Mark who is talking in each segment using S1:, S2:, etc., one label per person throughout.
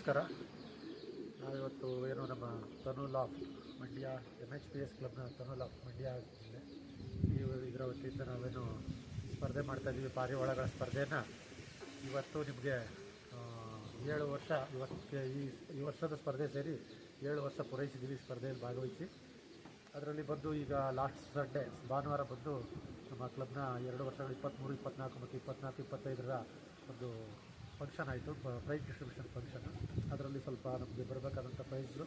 S1: ನಮಸ್ಕಾರ. ನಾವಿವತ್ತು ಏನು ನಮ್ಮ ತನುಲ್ ಆಫ್ ಮಂಡ್ಯ MHPS ಕ್ಲಬ್ನ ತನುಲ್ ಆಫ್ ಮಂಡ್ಯ ಜಿಲ್ಲೆ ಇದರ ವತಿಯಿಂದ ನಾವೇನು ಸ್ಪರ್ಧೆ ಮಾಡ್ತಾಯಿದ್ದೀವಿ. ಪಾರಿವಾಳಗಳ ಸ್ಪರ್ಧೆಯನ್ನು ಇವತ್ತು ನಿಮಗೆ 7 ವರ್ಷ ಇವತ್ತಿಗೆ ಈ ವರ್ಷದ ಸ್ಪರ್ಧೆ ಸೇರಿ 7 ವರ್ಷ ಪೂರೈಸಿದ್ದೀವಿ. ಸ್ಪರ್ಧೆಯಲ್ಲಿ ಭಾಗವಹಿಸಿ ಅದರಲ್ಲಿ ಬಂದು ಈಗ ಲಾಸ್ಟ್ ಸಂಡೇ ಭಾನುವಾರ ಬಂದು ನಮ್ಮ ಕ್ಲಬ್ನ 2 ವರ್ಷಗಳು 23, 24 ಮತ್ತು 24, 25ರ ಒಂದು ಫಂಕ್ಷನ್ ಆಯಿತು, ಪ್ರೈಸ್ ಡಿಸ್ಟ್ರಿಬ್ಯೂಷನ್ ಫಂಕ್ಷನ್. ಅದರಲ್ಲಿ ಸ್ವಲ್ಪ ನಮಗೆ ಬರಬೇಕಾದಂಥ ಪ್ರೈಸು,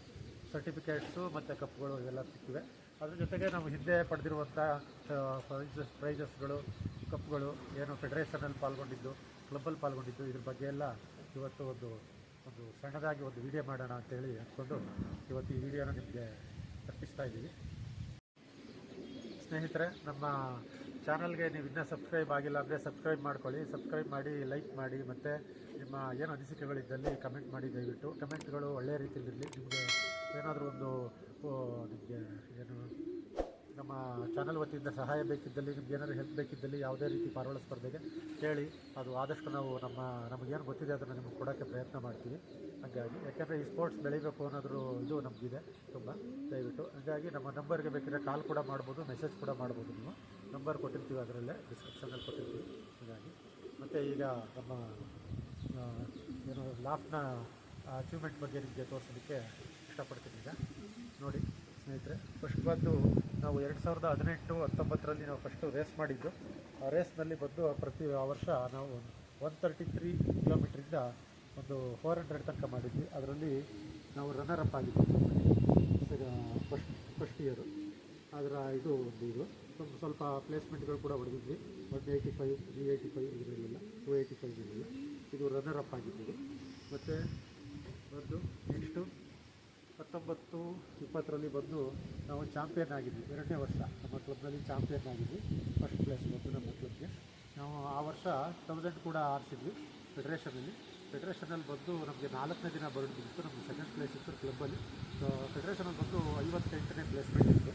S1: ಸರ್ಟಿಫಿಕೇಟ್ಸು ಮತ್ತು ಕಪ್ಗಳು ಇವೆಲ್ಲ ಸಿಕ್ಕಿವೆ. ಅದ್ರ ಜೊತೆಗೆ ನಾವು ಹಿಂದೆ ಪಡೆದಿರುವಂಥ ಪ್ರೈಸಸ್ಗಳು, ಕಪ್ಗಳು ಏನು ಫೆಡರೇಷನಲ್ಲಿ ಪಾಲ್ಗೊಂಡಿದ್ದು, ಕ್ಲಬ್ಬಲ್ಲಿ ಪಾಲ್ಗೊಂಡಿದ್ದು, ಇದ್ರ ಬಗ್ಗೆ ಎಲ್ಲ ಇವತ್ತು ಒಂದು ಸಣ್ಣದಾಗಿ ಒಂದು ವಿಡಿಯೋ ಮಾಡೋಣ ಅಂತೇಳಿ ಅಂದ್ಕೊಂಡು ಇವತ್ತು ಈ ವಿಡಿಯೋನ ನಿಮಗೆ ತಪ್ಪಿಸ್ತಾ ಇದ್ದೀವಿ. ಸ್ನೇಹಿತರೆ, ನಮ್ಮ ಚಾನಲ್ಗೆ ನೀವು ಇನ್ನೂ ಸಬ್ಸ್ಕ್ರೈಬ್ ಆಗಿಲ್ಲ ಅಂದರೆ ಸಬ್ಸ್ಕ್ರೈಬ್ ಮಾಡ್ಕೊಳ್ಳಿ. ಸಬ್ಸ್ಕ್ರೈಬ್ ಮಾಡಿ, ಲೈಕ್ ಮಾಡಿ, ಮತ್ತು ನಿಮ್ಮ ಏನು ಅನಿಸಿಕೆಗಳಿದ್ದಲ್ಲಿ ಕಮೆಂಟ್ ಮಾಡಿ. ದಯವಿಟ್ಟು ಕಮೆಂಟ್ಗಳು ಒಳ್ಳೆಯ ರೀತಿಯಲ್ಲಿರಲಿ. ನಿಮಗೆ ಏನಾದರೂ ಒಂದು ನಿಮಗೆ ಏನು ನಮ್ಮ ಚಾನಲ್ ವತಿಯಿಂದ ಸಹಾಯ ಬೇಕಿದ್ದಲ್ಲಿ, ನಿಮ್ಗೆ ಏನಾದರೂ ಹೆಲ್ಪ್ ಬೇಕಿದ್ದಲ್ಲಿ, ಯಾವುದೇ ರೀತಿ ಪಾರಿವಾಳ ಸ್ಪರ್ಧೆಗೆ ಕೇಳಿ. ಅದು ಆದಷ್ಟು ನಾವು ನಮಗೇನು ಗೊತ್ತಿದೆ ಅದನ್ನು ನಿಮಗೆ ಕೊಡೋಕ್ಕೆ ಪ್ರಯತ್ನ ಮಾಡ್ತೀವಿ. ಹಾಗಾಗಿ ಯಾಕೆಂದರೆ ಈ ಸ್ಪೋರ್ಟ್ಸ್ ಬೆಳಿಬೇಕು ಅನ್ನೋದ್ರ ಇದು ನಮಗಿದೆ ತುಂಬ. ದಯವಿಟ್ಟು ಹಾಗಾಗಿ ನಮ್ಮ ನಂಬರ್ಗೆ ಬೇಕಿದ್ರೆ ಕಾಲ್ ಕೂಡ ಮಾಡ್ಬೋದು, ಮೆಸೇಜ್ ಕೂಡ ಮಾಡ್ಬೋದು. ನೀವು ನಂಬರ್ ಕೊಟ್ಟಿರ್ತೀವಿ, ಅದರಲ್ಲೇ ಡಿಸ್ಕ್ರಿಪ್ಷನಲ್ಲಿ ಕೊಟ್ಟಿರ್ತೀವಿ. ಹಾಗಾಗಿ ಮತ್ತು ಈಗ ನಮ್ಮ ಏನು ಲಾಫ್ನ ಅಚೀವ್ಮೆಂಟ್ ಬಗ್ಗೆ ನಿಮಗೆ ತೋರಿಸೋದಕ್ಕೆ ಇಷ್ಟಪಡ್ತೀನಿ. ಈಗ ನೋಡಿ ಸ್ನೇಹಿತರೆ, ಫಸ್ಟ್ ಬಂದು ನಾವು 2018-19ರಲ್ಲಿ ನಾವು ಫಸ್ಟು ರೇಸ್ ಮಾಡಿದ್ದು. ಆ ರೇಸ್ನಲ್ಲಿ ಬಂದು ಆ ವರ್ಷ ನಾವು 133 ಕಿಲೋಮೀಟ್ರಿಂದ ಒಂದು 400 ತನಕ ಮಾಡಿದ್ವಿ. ಅದರಲ್ಲಿ ನಾವು ರನ್ನರ್ ಅಪ್ ಆಗಿದ್ವಿ ಫಸ್ಟ್ ಇಯರು. ಅದರ ಇದು ಸ್ವಲ್ಪ ಪ್ಲೇಸ್ಮೆಂಟ್ಗಳು ಕೂಡ ಹೊಡೆದಿದ್ವಿ. 185, 385 ಇದರಲ್ಲಿಲ್ಲ, 285 ಇರಲಿಲ್ಲ. ಇದು ರನ್ನರ್ ಅಪ್ ಆಗಿದ್ದು. ಮತ್ತು ಬಂದು ನೆಕ್ಸ್ಟು 19-20ರಲ್ಲಿ ಬಂದು ನಾವು ಚಾಂಪಿಯನ್ ಆಗಿದ್ವಿ. 2ನೇ ವರ್ಷ ನಮ್ಮ ಕ್ಲಬ್ನಲ್ಲಿ ಚಾಂಪಿಯನ್ ಆಗಿದ್ವಿ. ಫಸ್ಟ್ ಪ್ಲೇಸ್ ಬಂದು ನಮ್ಮ ಕ್ಲಬ್ಗೆ. ನಾವು ಆ ವರ್ಷ 1000 ಕೂಡ ಆರಿಸಿದ್ವಿ ಫೆಡರೇಷನಲ್ಲಿ ಬಂದು ನಮಗೆ 4ನೇ ದಿನ ಬರ್ಡ್ ಬಿತ್ತು. ನಮಗೆ ಸೆಕೆಂಡ್ ಪ್ಲೇಸ್ ಇತ್ತು ಕ್ಲಬ್ಬಲ್ಲಿ. ಫೆಡರೇಷನಲ್ಲಿ ಬಂದು 58ನೇ ಪ್ಲೇಸ್ಮೆಂಟ್ ಇತ್ತು.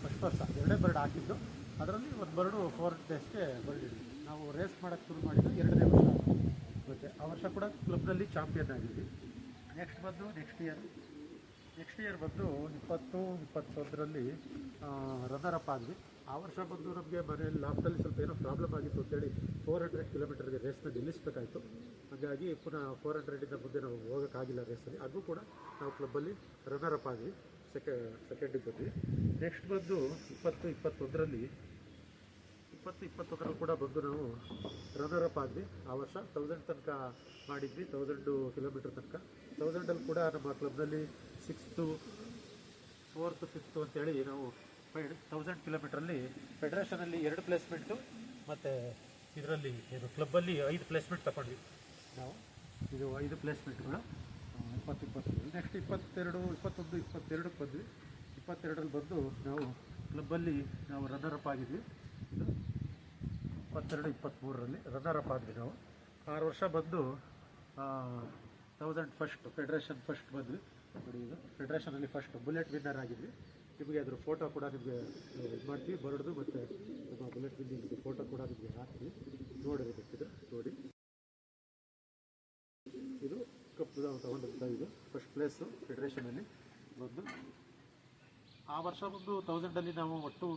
S1: ಫಸ್ಟ್ ವರ್ಷ 2 ಬರ್ಡ್ ಹಾಕಿದ್ದು, ಅದರಲ್ಲಿ ಒಂದು ಬರ್ಡು 4 ಡೇಸ್ಗೆ ಬರ್ಡ್ ಹಿಡಿದ್ವಿ. ನಾವು ರೇಸ್ ಮಾಡೋಕ್ಕೆ ಶುರು ಮಾಡಿದ್ದು 2ನೇ ವರ್ಷ. ಮತ್ತು ಆ ವರ್ಷ ಕೂಡ ಕ್ಲಬ್ನಲ್ಲಿ ಚಾಂಪಿಯನ್ ಆಗಿದ್ವಿ. ನೆಕ್ಸ್ಟ್ ಬಂದು ನೆಕ್ಸ್ಟ್ ಇಯರ್ ಬಂದು 20-21ರಲ್ಲಿ ರನ್ನರ್ ಅಪ್ ಆದ್ವಿ. ಆ ವರ್ಷ ಬಂದು ನಮಗೆ ಮನೆಯಲ್ಲಿ ಲಾಫ್ಟಲ್ಲಿ ಸ್ವಲ್ಪ ಏನೋ ಪ್ರಾಬ್ಲಮ್ ಆಗಿತ್ತು ಅಂತೇಳಿ 400 ಕಿಲೋಮೀಟರ್ಗೆ ರೇಸ್ನ ನಿಲ್ಲಿಸಬೇಕಾಯಿತು. ಹಾಗಾಗಿ ಪುನಃ 400ಇಂದ ಮುಂದೆ ನಾವು ಹೋಗೋಕ್ಕಾಗಿಲ್ಲ ರೇಸಲ್ಲಿ. ಅದು ಕೂಡ ನಾವು ಕ್ಲಬ್ಬಲ್ಲಿ ರನ್ನರ್ ಅಪ್ ಆದ್ವಿ, ಸೆಕೆಂಡಿಗೆ ಬಂದ್ವಿ. ನೆಕ್ಸ್ಟ್ ಬಂದು 20-21ರಲ್ಲಿ ಕೂಡ ಬಂದು ನಾವು ರನ್ನರ್ ಅಪ್ ಆದ್ವಿ. ಆ ವರ್ಷ 1000 ತನಕ ಮಾಡಿದ್ವಿ, 1000 ಕಿಲೋಮೀಟರ್ ತನಕ. 1000ಅಲ್ಲಿ ಕೂಡ ನಮ್ಮ ಕ್ಲಬ್ನಲ್ಲಿ 6th, 4th, 5th ಅಂತೇಳಿ ನಾವು 1000 ಕಿಲೋಮೀಟ್ರಲ್ಲಿ ಫೆಡರೇಷನಲ್ಲಿ 2 ಪ್ಲೇಸ್ಮೆಂಟು ಮತ್ತು ಇದರಲ್ಲಿ ಏನು ಕ್ಲಬ್ಬಲ್ಲಿ 5 ಪ್ಲೇಸ್ಮೆಂಟ್ ತಗೊಂಡ್ವಿ ನಾವು. ಇದು 5 ಪ್ಲೇಸ್ಮೆಂಟ್ಗಳು 20-21. ನೆಕ್ಸ್ಟ್ 22, 21, 22ಕ್ಕೆ ಬಂದ್ವಿ. 22ರಲ್ಲಿ ಬಂದು ನಾವು ಕ್ಲಬ್ಬಲ್ಲಿ ನಾವು ರನ್ನರ್ ಅಪ್ ಆಗಿದ್ವಿ. 22-23ರಲ್ಲಿ ರನ್ನರ್ ಅಪ್ ಆದ್ವಿ ನಾವು. 6 ವರ್ಷ ಬಂದು 1000 ಫೆಡರೇಷನ್ ಫಸ್ಟ್ ಬಂದ್ವಿ. ನೋಡಿ, ಇದು ಫೆಡರೇಷನಲ್ಲಿ ಫಸ್ಟ್ ಬುಲೆಟ್ ವಿನ್ನರ್ ಆಗಿದ್ವಿ. ನಿಮಗೆ ಅದ್ರ ಫೋಟೋ ಕೂಡ ನಿಮಗೆ ಇದು ಮಾಡ್ತೀವಿ, ಬರೋದು ಮತ್ತು ನಮ್ಮ ಬುಲೆಟ್ ವಿನ್ನಿಂಗ್ ಫೋಟೋ ಕೂಡ ನಿಮಗೆ ಹಾಕ್ತೀವಿ, ನೋಡಿರಬೇಕಿದೆ. ನೋಡಿ, ಇದು ಕಪ್ ನಾವು ತೊಗೊಂಡಂಥ ಇದು ಫಸ್ಟ್ ಪ್ಲೇಸು ಫೆಡರೇಷನಲ್ಲಿ ಬಂದು. ಆ ವರ್ಷ ಬಂದು 1000ಅಲ್ಲಿ ನಾವು ಒಟ್ಟು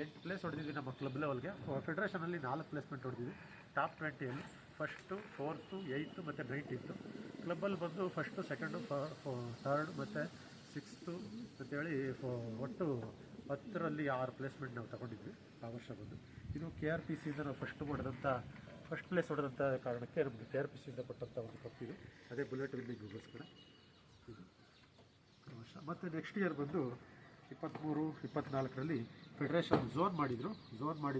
S1: 8 ಪ್ಲೇಸ್ ಹೊಡೆದಿದ್ವಿ ನಮ್ಮ ಕ್ಲಬ್ ಲೆವೆಲ್ಗೆ. ಫೆಡರೇಷನಲ್ಲಿ 4 ಪ್ಲೇಸ್ಮೆಂಟ್ ಹೊಡೆದಿದ್ವಿ ಟಾಪ್ 20ಯಲ್ಲಿ. ಫಸ್ಟು, 4th, 8th ಮತ್ತು 19th. ಕ್ಲಬ್ಬಲ್ಲಿ ಬಂದು ಫಸ್ಟು, ಸೆಕೆಂಡು, 3rd ಮತ್ತು 6th ಅಂತೇಳಿ ಒಟ್ಟು 10ರಲ್ಲಿ 6 ಪ್ಲೇಸ್ಮೆಂಟ್ ನಾವು ತಗೊಂಡಿದ್ವಿ ಆ ವರ್ಷ ಬಂದು. ಇದು KRPCಯಿಂದ ನಾವು ಫಸ್ಟ್ ಪ್ಲೇಸ್ ಹೊಡೆದಂಥ ಕಾರಣಕ್ಕೆ ನಮಗೆ KRPCಯಿಂದ ಕೊಟ್ಟಂಥ ಒಂದು ಕಪ್ಪಿದೆ. ಅದೇ ಬುಲೆಟ್ ವಿನ್ನಿಂಗ್ಗೋಸ್ಕರ ಇದು ಆ ವರ್ಷ. ಮತ್ತು ನೆಕ್ಸ್ಟ್ ಇಯರ್ ಬಂದು 23-24ರಲ್ಲಿ ಫೆಡರೇಷನ್ ಝೋನ್ ಮಾಡಿದರು. ಝೋನ್ 1,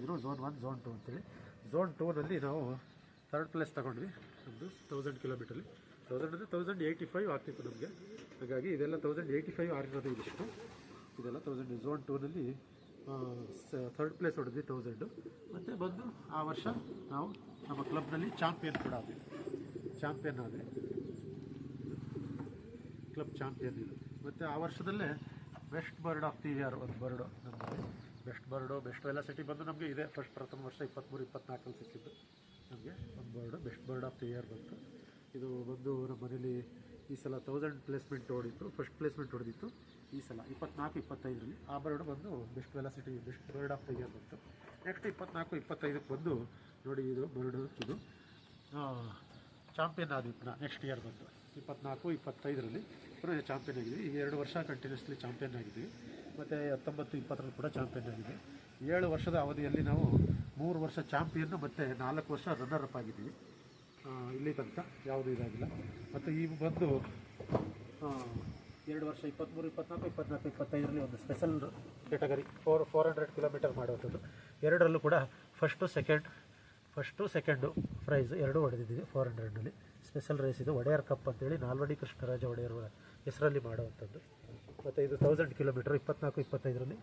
S1: ಝೋನ್ 2 ಅಂತೇಳಿ. ಝೋನ್ 2ನಲ್ಲಿ ನಾವು 3rd ಪ್ಲೇಸ್ ತಗೊಂಡ್ವಿ. ನಮ್ಮದು 1000 ಕಿಲೋಮೀಟ್ರಲ್ಲಿ 1000 ಅಂದರೆ 1085 ಆಗ್ತಿತ್ತು ನಮಗೆ. ಹಾಗಾಗಿ ಇದೆಲ್ಲ 1085 ಆಗಿರೋದು ಇದಿತ್ತು. ಇದೆಲ್ಲ 1000. ಝೋನ್ 2ನಲ್ಲಿ 3rd ಪ್ಲೇಸ್ ಹೊಡೆದ್ವಿ 1000. ಮತ್ತು ಬಂದು ಆ ವರ್ಷ ನಾವು ನಮ್ಮ ಕ್ಲಬ್ನಲ್ಲಿ ಚಾಂಪಿಯನ್ ಕೂಡ ಆದ್ವಿ. ಕ್ಲಬ್ ಚಾಂಪಿಯನ್ ಇದು. ಮತ್ತು ಆ ವರ್ಷದಲ್ಲೇ best bird of the year ಒಂದು ಬರ್ಡು ನಮ್ಮಲ್ಲಿ. ಬೆಸ್ಟ್ ವೆಲಾಸಿಟಿ ಬಂದು ನಮಗೆ ಇದೆ ಪ್ರಥಮ ವರ್ಷ 23-24ರಲ್ಲಿ ಸಿಕ್ಕಿದ್ದು ನಮಗೆ ಒಂದು bird best bird of the year ಬಂತು. ಇದು ಬಂದು ನಮ್ಮ ಮನೇಲಿ ಈ ಸಲ 1000 ಪ್ಲೇಸ್ಮೆಂಟ್ ಹೊಡಿತು, ಫಸ್ಟ್ ಪ್ಲೇಸ್ಮೆಂಟ್ ಹೊಡೆದಿತ್ತು. ಈ ಸಲ 24-25ರಲ್ಲಿ ಆ ಬರ್ಡ್ ಬಂದು best velocity best bird of the year ಬಂತು. ನೆಕ್ಸ್ಟ್ 24-25ಕ್ಕೆ ಬಂದು ನೋಡಿ, ಇದು ಬರ್ಡು ಇದು ಚಾಂಪಿಯನ್ ಆದ್ವಿ ಪುನಃ ನೆಕ್ಸ್ಟ್ ಇಯರ್ ಬಂದು 24-25ರಲ್ಲಿ ಪುನಃ ಚಾಂಪಿಯನ್ ಆಗಿದ್ವಿ. ಈ 2 ವರ್ಷ ಕಂಟಿನ್ಯೂಸ್ಲಿ ಚಾಂಪಿಯನ್ ಆಗಿದ್ವಿ. ಮತ್ತು 19-20ರಲ್ಲಿ ಕೂಡ ಚಾಂಪಿಯನ್ ಆಗಿದ್ವಿ. 7 ವರ್ಷದ ಅವಧಿಯಲ್ಲಿ ನಾವು 3 ವರ್ಷ ಚಾಂಪಿಯನ್ನು ಮತ್ತು 4 ವರ್ಷ ರನ್ನರ್ ಅಪ್ ಆಗಿದ್ದೀವಿ. ಇಲ್ಲಿ ತನಕ ಯಾವುದೂ ಇದಾಗಿಲ್ಲ. ಮತ್ತು ಈ ಬಂದು 2 ವರ್ಷ 23-24-25ರಲ್ಲಿ ಒಂದು ಸ್ಪೆಷಲ್ ಕ್ಯಾಟಗರಿ 400 ಕಿಲೋಮೀಟರ್ ಮಾಡುವಂಥದ್ದು. 2ರಲ್ಲೂ ಕೂಡ ಫಸ್ಟು ಸೆಕೆಂಡು ಪ್ರೈಸ್ 2 ಹೊಡೆದಿದ್ದೀವಿ. 400ನಲ್ಲಿ ಸ್ಪೆಷಲ್ ರೇಸ್ ಇದು, ಒಡೆಯರ್ ಕಪ್ ಅಂತೇಳಿ ನಾಲ್ವಡಿ ಕೃಷ್ಣರಾಜ ಒಡೆಯರ್ ಹೆಸರಲ್ಲಿ ಮಾಡುವಂಥದ್ದು. ಮತ್ತು ಇದು 1000 ಕಿಲೋಮೀಟರ್ 24-25ರಲ್ಲಿ.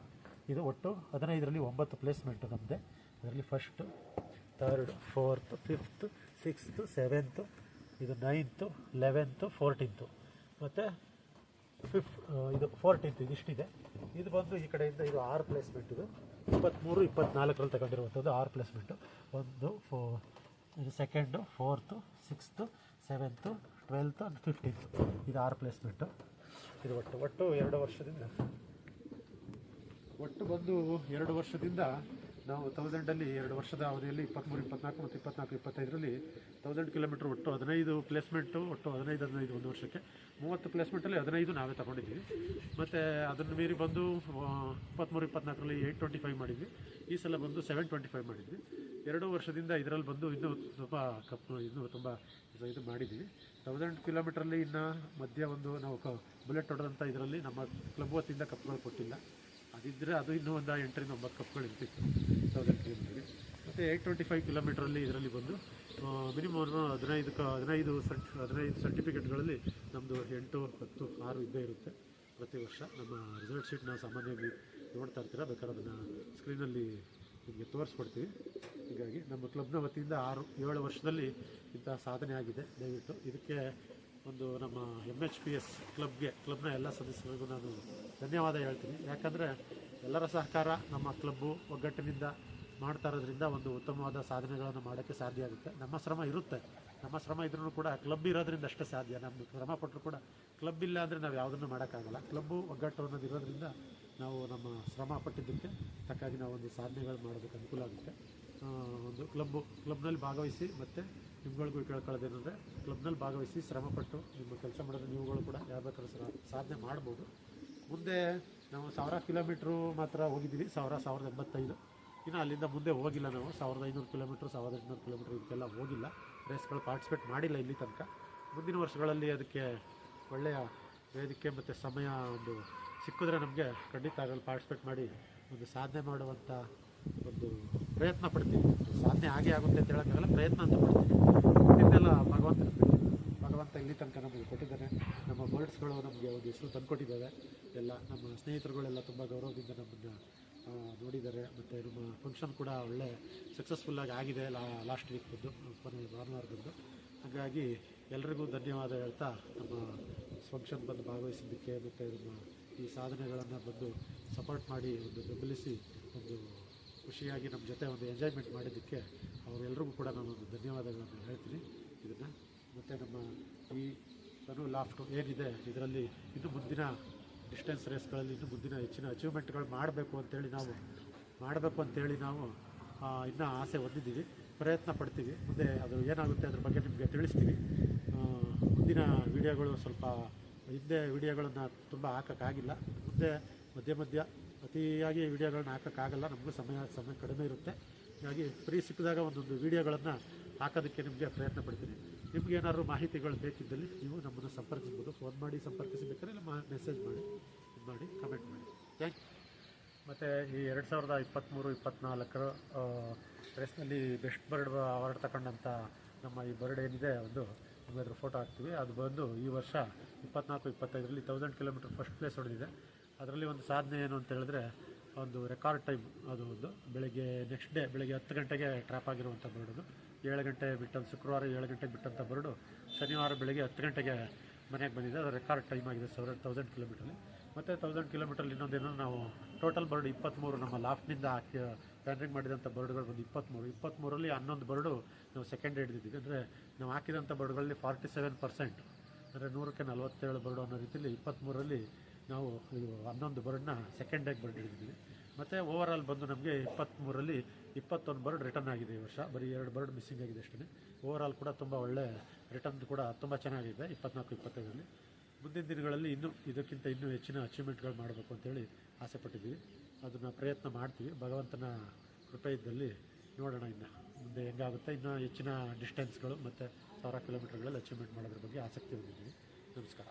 S1: ಇದು ಒಟ್ಟು 15ರಲ್ಲಿ 9 ಪ್ಲೇಸ್ಮೆಂಟು ನಮ್ಮದೇ. ಅದರಲ್ಲಿ first, 3rd, 4th, 5th, 6th, 7th, ಇದು 9th, 11th, 14th ಮತ್ತು 14th ಇದಿಷ್ಟಿದೆ. ಇದು ಬಂದು ಈ ಕಡೆಯಿಂದ ಇದು 6 ಪ್ಲೇಸ್ಮೆಂಟ್. ಇದು 23-24ರಲ್ಲಿ ತಗೊಂಡಿರುವಂಥದ್ದು 6 ಪ್ಲೇಸ್ಮೆಂಟು. ಇದು 2nd, 4th, 6th, 7th, 12th and 15th ಇದು 6 ಪ್ಲೇಸ್ಮೆಂಟು. ಇದು ಒಟ್ಟು 2 ವರ್ಷದಿಂದ ನಾವು 1000ಲ್ಲಿ 2 ವರ್ಷದ ಅವಧಿಯಲ್ಲಿ 23-24 ಮತ್ತು 24-25ರಲ್ಲಿ 1000 ಕಿಲೋಮೀಟ್ರ್ ಒಟ್ಟು 15 ಪ್ಲೇಸ್ಮೆಂಟು, ಒಟ್ಟು 15 ಒಂದು ವರ್ಷಕ್ಕೆ 30 ಪ್ಲೇಸ್ಮೆಂಟಲ್ಲಿ 15 ನಾವೇ ತಗೊಂಡಿದ್ದೀವಿ. ಮತ್ತು ಅದನ್ನು ಮೀರಿ ಬಂದು 23-24ರಲ್ಲಿ 825 ಮಾಡಿದ್ವಿ. ಈ ಸಲ ಬಂದು 725 ಮಾಡಿದ್ವಿ. 2 ವರ್ಷದಿಂದ ಇದರಲ್ಲಿ ಬಂದು ಇನ್ನೂ ತುಂಬ ಇದು ಮಾಡಿದ್ದೀವಿ. 1000 ಕಿಲೋಮೀಟ್ರಲ್ಲಿ ಇನ್ನು ಮಧ್ಯ ಒಂದು ನಾವು ಬುಲೆಟ್ ಹೊಡೆದಂಥ ಇದರಲ್ಲಿ ನಮ್ಮ ಕ್ಲಬ್ ವತಿಯಿಂದ ಕಪ್ಗಳು ಕೊಟ್ಟಿಲ್ಲ. ಅದಿದ್ದರೆ ಅದು ಇನ್ನೂ ಒಂದು 8-9 ಕಪ್ಗಳು ಇರ್ತಿತ್ತು 1000 ಕಿಲೋಮೀಟ್ರಿಗೆ. ಮತ್ತು 825 ಕಿಲೋಮೀಟ್ರಲ್ಲಿ ಇದರಲ್ಲಿ ಬಂದು ಮಿನಿಮಮ್ 15 ಸರ್ಟಿಫಿಕೇಟ್ಗಳಲ್ಲಿ ನಮ್ಮದು 8, 10, 6 ಇದ್ದೇ ಇರುತ್ತೆ ಪ್ರತಿ ವರ್ಷ. ನಮ್ಮ ರಿಸಲ್ಟ್ ಶೀಟ್ ನಾವು ಸಾಮಾನ್ಯವಾಗಿ ನೋಡ್ತಾ ಇರ್ತೀರ, ಬೇಕಾದ್ರೆ ಅದನ್ನು ಸ್ಕ್ರೀನಲ್ಲಿ ನಿಮಗೆ ತೋರಿಸ್ಕೊಡ್ತೀವಿ. ಹೀಗಾಗಿ ನಮ್ಮ ಕ್ಲಬ್ನ ವತಿಯಿಂದ 6-7 ವರ್ಷದಲ್ಲಿ ಇಂಥ ಸಾಧನೆ ಆಗಿದೆ. ದಯವಿಟ್ಟು ಇದಕ್ಕೆ ಒಂದು ನಮ್ಮ MHPS ಕ್ಲಬ್ನ ಎಲ್ಲ ಸದಸ್ಯರಿಗೂ ನಾನು ಧನ್ಯವಾದ ಹೇಳ್ತೀನಿ. ಯಾಕಂದರೆ ಎಲ್ಲರ ಸಹಕಾರ ನಮ್ಮ ಕ್ಲಬ್ಬು ಒಗ್ಗಟ್ಟಿನಿಂದ ಮಾಡ್ತಾ ಇರೋದ್ರಿಂದ ಒಂದು ಉತ್ತಮವಾದ ಸಾಧನೆಗಳನ್ನು ಮಾಡೋಕ್ಕೆ ಸಾಧ್ಯ ಆಗುತ್ತೆ. ನಮ್ಮ ಶ್ರಮ ಇದ್ರೂ ಕೂಡ ಕ್ಲಬ್ ಇರೋದ್ರಿಂದ ಅಷ್ಟೇ ಸಾಧ್ಯ. ನಮ್ಮ ಶ್ರಮ ಪಟ್ಟರು ಕೂಡ ಕ್ಲಬ್ ಇಲ್ಲ ಅಂದರೆ ನಾವು ಯಾವುದನ್ನು ಮಾಡೋಕ್ಕಾಗಲ್ಲ. ಕ್ಲಬ್ಬು ಒಗ್ಗಟ್ಟು ಅನ್ನೋದು ಇರೋದ್ರಿಂದ ನಾವು ನಮ್ಮ ಶ್ರಮ ಪಟ್ಟಿದ್ದಕ್ಕೆ ತಕ್ಕಾಗಿ ನಾವು ಒಂದು ಸಾಧನೆಗಳು ಮಾಡೋದಕ್ಕೆ ಅನುಕೂಲ ಆಗುತ್ತೆ. ಒಂದು ಕ್ಲಬ್ನಲ್ಲಿ ಭಾಗವಹಿಸಿ, ಮತ್ತು ನಿಮ್ಗಳಿಗೂ ಕೇಳ್ಕೊಳ್ಳೋದೇನೆಂದರೆ ಕ್ಲಬ್ನಲ್ಲಿ ಭಾಗವಹಿಸಿ ಶ್ರಮಪಟ್ಟು ನಿಮ್ಮ ಕೆಲಸ ಮಾಡಿದ್ರೆ ನೀವುಗಳು ಕೂಡ ಯಾವ ಬೇಕಾದ್ರೂ ಸಾಧನೆ ಮಾಡ್ಬೋದು. ಮುಂದೆ ನಾವು 1000 ಕಿಲೋಮೀಟ್ರು ಮಾತ್ರ ಹೋಗಿದ್ದೀವಿ, 1085. ಇನ್ನು ಅಲ್ಲಿಂದ ಮುಂದೆ ಹೋಗಿಲ್ಲ. ನಾವು 1500 ಕಿಲೋಮೀಟ್ರು 1800 ಕಿಲೋಮೀಟ್ರ್ ಇದಕ್ಕೆಲ್ಲ ಹೋಗಿಲ್ಲ, ರೇಸ್ಗಳು ಪಾರ್ಟಿಸಿಪೇಟ್ ಮಾಡಿಲ್ಲ ಇಲ್ಲಿ ತನಕ. ಮುಂದಿನ ವರ್ಷಗಳಲ್ಲಿ ಅದಕ್ಕೆ ಒಳ್ಳೆಯ ವೇದಿಕೆ ಮತ್ತು ಸಮಯ ಒಂದು ಸಿಕ್ಕಿದ್ರೆ ನಮಗೆ ಖಂಡಿತ ಆಗಲು ಪಾರ್ಟಿಸಿಪೇಟ್ ಮಾಡಿ ಒಂದು ಸಾಧನೆ ಮಾಡುವಂಥ ಒಂದು ಪ್ರಯತ್ನ ಪಡ್ತೀವಿ. ಸಾಧನೆ ಆಗೇ ಆಗುತ್ತೆ ಅಂತ ಹೇಳೋಕ್ಕಾಗಲ್ಲ, ಪ್ರಯತ್ನ ಅಂತ ಪಡ್ತೀವಿ. ಇದನ್ನೆಲ್ಲ ಭಗವಂತ ಇಲ್ಲಿ ತನಕ ನಮಗೆ ಕೊಟ್ಟಿದ್ದಾನೆ. ನಮ್ಮ ಬರ್ಡ್ಸ್ಗಳು ನಮಗೆ ಒಂದು ಹೆಸರು ತಂದುಕೊಟ್ಟಿದ್ದಾವೆ. ಎಲ್ಲ ನಮ್ಮ ಸ್ನೇಹಿತರುಗಳೆಲ್ಲ ತುಂಬ ಗೌರವದಿಂದ ನಮ್ಮನ್ನು ನೋಡಿದ್ದಾರೆ. ಮತ್ತು ನಮ್ಮ ಫಂಕ್ಷನ್ ಕೂಡ ಒಳ್ಳೆ ಸಕ್ಸಸ್ಫುಲ್ಲಾಗಿ ಆಗಿದೆ. ಲಾಸ್ಟ್ ವೀಕ್ ಬಂದು ಕೊನೆಯ ಭಾನುವಾರದಂದು. ಹಾಗಾಗಿ ಎಲ್ರಿಗೂ ಧನ್ಯವಾದ ಹೇಳ್ತಾ, ನಮ್ಮ ಫಂಕ್ಷನ್ ಬಂದು ಭಾಗವಹಿಸಿದ್ದಕ್ಕೆ ಮತ್ತು ನಮ್ಮ ಈ ಸಾಧನೆಗಳನ್ನು ಬಂದು ಸಪೋರ್ಟ್ ಮಾಡಿ ಒಂದು ಬೆಂಬಲಿಸಿ ಒಂದು ಖುಷಿಯಾಗಿ ನಮ್ಮ ಜೊತೆ ಒಂದು ಎಂಜಾಯ್ಮೆಂಟ್ ಮಾಡಿದ್ದಕ್ಕೆ ಅವರೆಲ್ಲರಿಗೂ ಕೂಡ ನಾನೊಂದು ಧನ್ಯವಾದಗಳನ್ನು ಹೇಳ್ತೀನಿ ಇದನ್ನು. ಮತ್ತು ನಮ್ಮ ಈ ಲಾಫ್ಟು ಏನಿದೆ ಇದರಲ್ಲಿ ಇನ್ನೂ ಮುಂದಿನ ಡಿಸ್ಟೆನ್ಸ್ ರೇಸ್ಗಳಲ್ಲಿ ಇನ್ನೂ ಮುಂದಿನ ಹೆಚ್ಚಿನ ಅಚೀವ್ಮೆಂಟ್ಗಳು ಮಾಡಬೇಕು ಅಂತೇಳಿ ನಾವು ಇನ್ನೂ ಆಸೆ ಹೊಂದಿದ್ದೀವಿ, ಪ್ರಯತ್ನ ಪಡ್ತೀವಿ. ಮುಂದೆ ಅದು ಏನಾಗುತ್ತೆ ಅದ್ರ ಬಗ್ಗೆ ನಿಮಗೆ ತಿಳಿಸ್ತೀವಿ. ಮುಂದಿನ ವೀಡಿಯೋಗಳು ಸ್ವಲ್ಪ ಹಿಂದೆ ವೀಡಿಯೋಗಳನ್ನು ತುಂಬ ಹಾಕೋಕ್ಕಾಗಿಲ್ಲ. ಮುಂದೆ ಮಧ್ಯ ಅತಿಯಾಗಿ ವೀಡಿಯೋಗಳನ್ನ ಹಾಕೋಕ್ಕಾಗಲ್ಲ, ನಮಗೂ ಸಮಯ ಕಡಿಮೆ ಇರುತ್ತೆ. ಹೀಗಾಗಿ ಫ್ರೀ ಸಿಕ್ಕಿದಾಗ ಒಂದೊಂದು ವೀಡಿಯೋಗಳನ್ನು ಹಾಕೋದಕ್ಕೆ ನಿಮಗೆ ಪ್ರಯತ್ನ ಪಡ್ತೀನಿ. ನಿಮಗೇನಾದ್ರು ಮಾಹಿತಿಗಳು ಬೇಕಿದ್ದಲ್ಲಿ ನೀವು ನಮ್ಮನ್ನು ಸಂಪರ್ಕಿಸ್ಬೋದು. ಫೋನ್ ಮಾಡಿ ಸಂಪರ್ಕಿಸಬೇಕಾದ್ರೆ ಇಲ್ಲ ಮೆಸೇಜ್ ಮಾಡಿ ಕಮೆಂಟ್ ಮಾಡಿ. Thank you. ಮತ್ತು ಈ 2023-24 ರೇಸ್ನಲ್ಲಿ ಬೆಸ್ಟ್ ಬರ್ಡ್ ಅವಾರ್ಡ್ ತಗೊಂಡಂಥ ನಮ್ಮ ಈ ಬರ್ಡ್ ಏನಿದೆ ಒಂದು ನಿಮ್ಮದ್ರ ಫೋಟೋ ಹಾಕ್ತೀವಿ. ಅದು ಬಂದು ಈ ವರ್ಷ 24-25ರಲ್ಲಿ 1000 ಕಿಲೋಮೀಟ್ರ್ ಫಸ್ಟ್ ಪ್ಲೇಸ್ ಹೊಡೆದಿದೆ. ಅದರಲ್ಲಿ ಒಂದು ಸಾಧನೆ ಏನು ಅಂತ ಹೇಳಿದ್ರೆ, ಒಂದು ರೆಕಾರ್ಡ್ ಟೈಮ್. ಅದು ಒಂದು ನೆಕ್ಸ್ಟ್ ಡೇ ಬೆಳಗ್ಗೆ 10 ಗಂಟೆಗೆ ಟ್ರ್ಯಾಪ್ ಆಗಿರುವಂಥ ಬರ್ಡು. 7 ಗಂಟೆ ಬಿಟ್ಟಂತ ಶುಕ್ರವಾರ 7 ಗಂಟೆಗೆ ಬಿಟ್ಟಂಥ ಬರ್ಡು ಶನಿವಾರ ಬೆಳಗ್ಗೆ 10 ಗಂಟೆಗೆ ಮನೆಗೆ ಬಂದಿದೆ. ಅದು ರೆಕಾರ್ಡ್ ಟೈಮ್ ಆಗಿದೆ 1000 ಕಿಲೋಮೀಟ್ರಲ್ಲಿ. ಮತ್ತು 1000 ಕಿಲೋಮೀಟ್ರಲ್ಲಿ ಇನ್ನೊಂದೇನೋ ನಾವು ಟೋಟಲ್ ಬರ್ಡ್ 23 ನಮ್ಮ ಲಾಫ್ಟ್ನಿಂದ ಹಾಕಿ ಪ್ಯಾನ್ರಿಂಗ್ ಮಾಡಿದಂಥ ಬರ್ಡ್ಗಳು ಬಂದು 23ರಲ್ಲಿ 11 ಬರ್ಡು ನಾವು ಸೆಕೆಂಡ್ ಹಿಡಿದಿದ್ದೀವಿ. ಅಂದರೆ ನಾವು ಹಾಕಿದಂಥ ಬರ್ಡ್ಗಳಲ್ಲಿ 47% ಅಂದರೆ 100ಕ್ಕೆ 47 ಬರ್ಡು ಅನ್ನೋ ರೀತಿಯಲ್ಲಿ 23ರಲ್ಲಿ ನಾವು ಇದು 11 ಬರ್ಡ್ನ ಸೆಕೆಂಡ್ ಡೇಗೆ ಬರ್ಡ್ ಹಿಡಿದಿದ್ವಿ. ಮತ್ತು ಓವರಾಲ್ ಬಂದು ನಮಗೆ 23ರಲ್ಲಿ 21 ಬರ್ಡ್ ರಿಟರ್ನ್ ಆಗಿದೆ ಈ ವರ್ಷ. ಬರೀ 2 ಬರ್ಡ್ ಮಿಸ್ಸಿಂಗ್ ಆಗಿದೆ ಅಷ್ಟೇ. ಓವರಾಲ್ ಕೂಡ ತುಂಬ ಒಳ್ಳೆ ರಿಟರ್ನ್ ಕೂಡ ತುಂಬ ಚೆನ್ನಾಗಿದೆ 24-25ರಲ್ಲಿ. ಮುಂದಿನ ದಿನಗಳಲ್ಲಿ ಇದಕ್ಕಿಂತ ಇನ್ನೂ ಹೆಚ್ಚಿನ ಅಚೀವ್ಮೆಂಟ್ಗಳು ಮಾಡಬೇಕು ಅಂತೇಳಿ ಆಸೆ ಪಟ್ಟಿದ್ದೀವಿ. ಅದನ್ನು ಪ್ರಯತ್ನ ಮಾಡ್ತೀವಿ. ಭಗವಂತನ ಕೃಪೆ ಇದ್ದಲ್ಲಿ ನೋಡೋಣ ಇನ್ನು ಮುಂದೆ ಹೆಂಗಾಗುತ್ತೆ. ಇನ್ನೂ ಹೆಚ್ಚಿನ ಡಿಸ್ಟೆನ್ಸ್ಗಳು ಮತ್ತು 1000 ಕಿಲೋಮೀಟರ್ಗಳಲ್ಲಿ ಅಚೀವ್ಮೆಂಟ್ ಮಾಡೋದ್ರ ಬಗ್ಗೆ ಆಸಕ್ತಿ ಹೊಂದಿದ್ದೀವಿ. ನಮಸ್ಕಾರ.